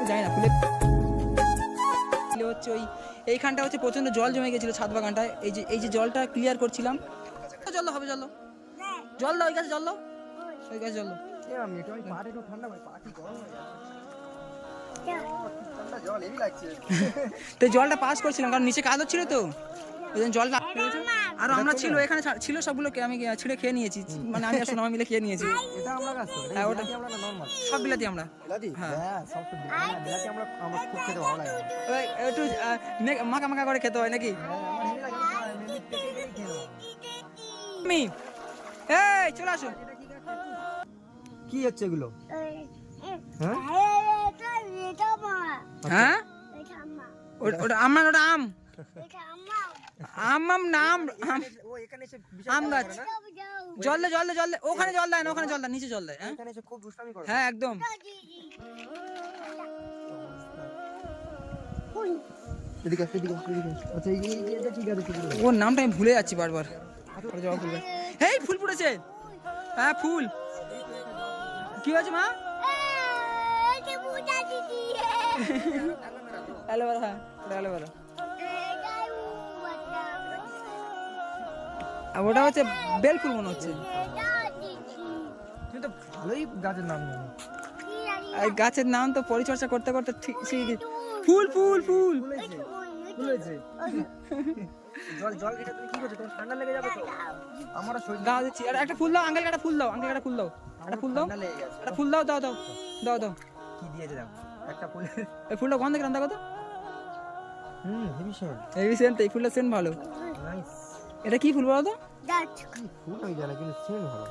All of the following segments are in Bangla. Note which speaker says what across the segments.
Speaker 1: জানি না ফুলে হচ্ছে ওই এইখানটা হচ্ছে প্রচন্ড জল জমে গেছিল ছাদ বাগানটায়। এই যে জলটা ক্লিয়ার করছিলাম। জল দাও, হবে জল দাও, জল দাও, ওই গাছে জল দাও, ওই গাছে জল দাও। তো জলটা পাস করছিলাম কারণ নিচে কাদর ছিল তো, ওই জন্য জলটা আর আমরা ছিল এখানে ছিল সবগুলোকে আমি ছিঁড়ে খেয়ে নিয়েছি, মানে আমি আর সোনামা মিলে খেয়ে নিয়েছি। হ্যাঁ ওটা সব বিলাতি আমরা, একটু মাখা মাখা করে খেতে হয় নাকি? এই চলে আসো।
Speaker 2: কি হচ্ছে এগুলো?
Speaker 1: হ্যাঁ ওটা আমার, ওটা আম, আম নাম আম গাছ। জল দে, জল দে, জল দে, ওখানে জল দেয় না, ওখানে জল দেয়, নিচে জল দেয়। হ্যাঁ একদম। ওর নামটা আমি ভুলে যাচ্ছি বারবার। এই ফুল ফুটেছে, হ্যাঁ ফুল। কি হয়েছে মা? অ্যালোভেরা, হ্যাঁ অ্যালোভেরা। ওটা হচ্ছে বেল ফুল মনে হচ্ছে।
Speaker 2: তুই তো ভালোই গাছের নাম জানো।
Speaker 1: এই গাছের নাম তো পরিচর্যা করতে করতে ঠিক ফুল ফুল ফুল
Speaker 2: ফুলেছে। জল জল এটা তুমি কি করছো? তোমার ঠান্ডা লেগে যাবে তো। আমরা শরীর
Speaker 1: গাছ দিচ্ছি। আর একটা ফুল দাও আঙ্কেল, একটা ফুল দাও আঙ্কেল, একটা ফুল দাও, একটা ফুল দাও,
Speaker 2: ঠান্ডা লেগে গেছে।
Speaker 1: একটা ফুল দাও, দাও দাও দাও দাও।
Speaker 2: কি দিয়েছে দেখো একটা ফুল।
Speaker 1: এই ফুলটা গন্ধ কেন দেখো তো?
Speaker 2: Heavy Saint.
Speaker 1: হেভি সেন্ট, এই ফুলটা সেন্ট ভালো।
Speaker 2: নাইস।
Speaker 1: এটা কি ফুল বলো তো?
Speaker 2: কি ফুল হয়ে যায় কিন্তু সেন্ট ভালো।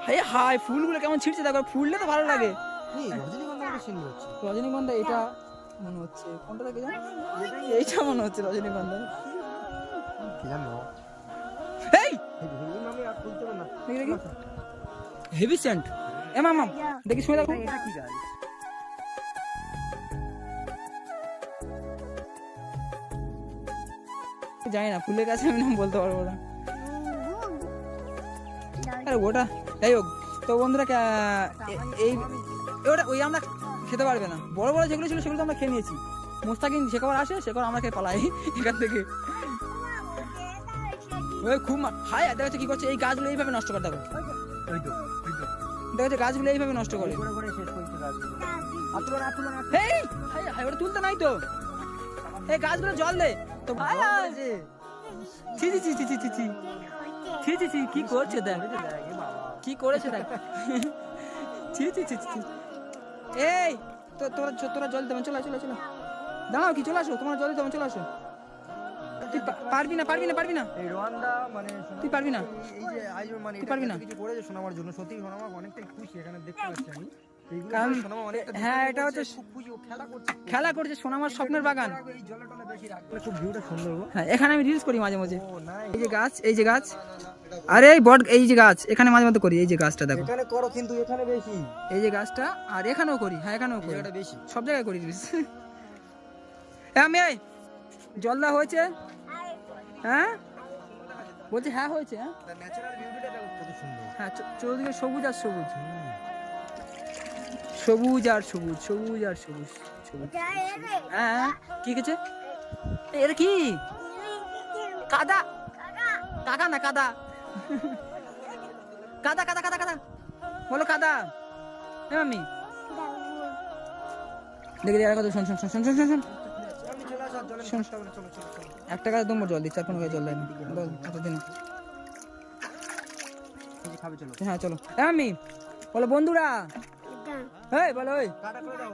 Speaker 1: হাই হাই ফুলগুলো কেমন ছিটছে দেখো, ফুলটা তো ভালো লাগে।
Speaker 2: এই রজনীগন্ধার সেন্ট হচ্ছে।
Speaker 1: রজনীগন্ধা এটা মনে হচ্ছে, কোনটা থেকে জানো? এইটা মনে হচ্ছে রজনীগন্ধা।
Speaker 2: কি জানো?
Speaker 1: এই
Speaker 2: হেভি মামি আর খুলতে না।
Speaker 1: দেখি দেখি, হেভি সেন্ট। এ মামা দেখি শুনে দেখো।
Speaker 2: এটা কি গাছ?
Speaker 1: জানি না ফুলের কাছে আমি নাম বলতে পারবো না। আরে ওটা যাই হোক। তো বন্ধুরা এই ওটা ওই আমরা খেতে পারবে না, বড় বড় যেগুলো ছিল সেগুলো তো আমরা খেয়ে নিয়েছি। মোস্তাকিন যে কবার আসে সে কবার আমরা খেয়ে পালাই এখান থেকে। ওই খুব হাই দেখো কি করছে, এই গাছগুলো এইভাবে নষ্ট করে দেখো।
Speaker 2: ওই তো
Speaker 1: দেখো গাছগুলো এইভাবে নষ্ট করে।
Speaker 2: করে শেষ করতে গাছগুলো। আতুলো না আতুলো না।
Speaker 1: এই হাই হাই ওটা তুলতে নাই তো। এই গাছগুলো জল দে তো। ভাই ছি ছি ছি ছি ছি ছি ছি ছি ছি কি করছে দেখ, কি করেছে দেখ। ছি ছি ছি ছি। এই তো তোরা জল দেবেন, চলে চলে চলে দাঁড়াও, কি চলে আসো, তোমার জল দেবেন, চলে আসো। তুই পারবি না পারবি না পারবি না,
Speaker 2: এই রোয়ান্ডা মানে
Speaker 1: তুই পারবি না,
Speaker 2: এই যে আইজো মানে
Speaker 1: তুই পারবি না।
Speaker 2: কিছু করেছে সোনামার জন্য, সত্যি সোনামা অনেকটাই খুশি এখানে দেখতে পাচ্ছি আমি।
Speaker 1: কারণ
Speaker 2: সোনামা অনেকটা
Speaker 1: হ্যাঁ এটা হচ্ছে
Speaker 2: খুব খুশি, ও খেলা করছে,
Speaker 1: খেলা করছে সোনামার স্বপ্নের বাগান।
Speaker 2: এই জলে টলে বেশি রাখলে খুব ভিউটা সুন্দর গো।
Speaker 1: হ্যাঁ এখানে আমি রিলস করি মাঝে মাঝে।
Speaker 2: ও নাই
Speaker 1: এই যে গাছ, এই যে গাছ, আরে এই বট, এই যে গাছ এখানে মাঝে মাঝে করি। এই যে গাছটা দেখো,
Speaker 2: এখানে করো কিন্তু এখানে বেশি।
Speaker 1: এই যে গাছটা, আর এখানেও করি। হ্যাঁ এখানেও করি,
Speaker 2: এটা বেশি
Speaker 1: সব জায়গায় করি রিলস। হ্যাঁ আমি জল দেওয়া হয়েছে, হ্যাঁ বলছি হ্যাঁ হয়েছে। হ্যাঁ
Speaker 2: ন্যাচারাল বিউটিটা দেখো কত সুন্দর।
Speaker 1: হ্যাঁ চতুর্দিকে সবুজ আর সবুজ, সবুজ আর সবুজ, সবুজ আর সবুজ, সবুজ। হ্যাঁ কি গেছে? এটা কি কাদা? কাদা না কাদা, কাদা কাদা কাদা কাদা বলো কাদা। হ্যাঁ মাম্মি দেখে আর কথা, শোন শোন শোন শোন শোন শোন শোন শোন। একটা গাছ দমবো জল দিচ্ছে, আর কোনো গাছ জল দেয়নি বল এতদিন।
Speaker 2: খাবে চলো।
Speaker 1: হ্যাঁ চলো। হ্যাঁ মাম্মি বলো বন্ধুরা, এই বলো ওই
Speaker 2: টাটা করে দাও।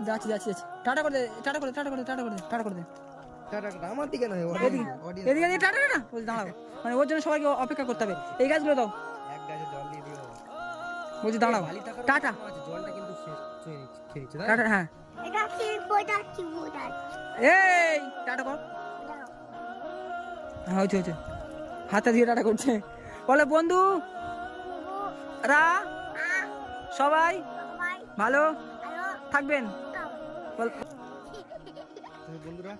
Speaker 1: যাচ্ছি যাচ্ছি যাচ্ছি। টাটা করে দে, টাটা করে দে, টাটা করে দে, টাটা করে দে, টাটা করে দে।
Speaker 2: টাটা টাটা আমার দিকে নয়,
Speaker 1: এদিকে এদিকে এদিকে টাটা টাটা বলছি, দাঁড়াও মানে ওর জন্য সবাইকে অপেক্ষা করতে হবে। এই গাছগুলো দাও,
Speaker 2: এক গাছে জল দিয়ে দিও।
Speaker 1: বলছি দাঁড়াও। টাটা
Speaker 2: জলটা কিন্তু শেষ খেয়ে নিচ্ছে না।
Speaker 1: টাটা। হ্যাঁ এই টাটা কর। হ্যাঁ হয়েছে হয়েছে, হাতে দিয়ে টাটা করছে। বলে বন্ধু রা সবাই ভালো থাকবেন বল
Speaker 2: বন্ধুরা।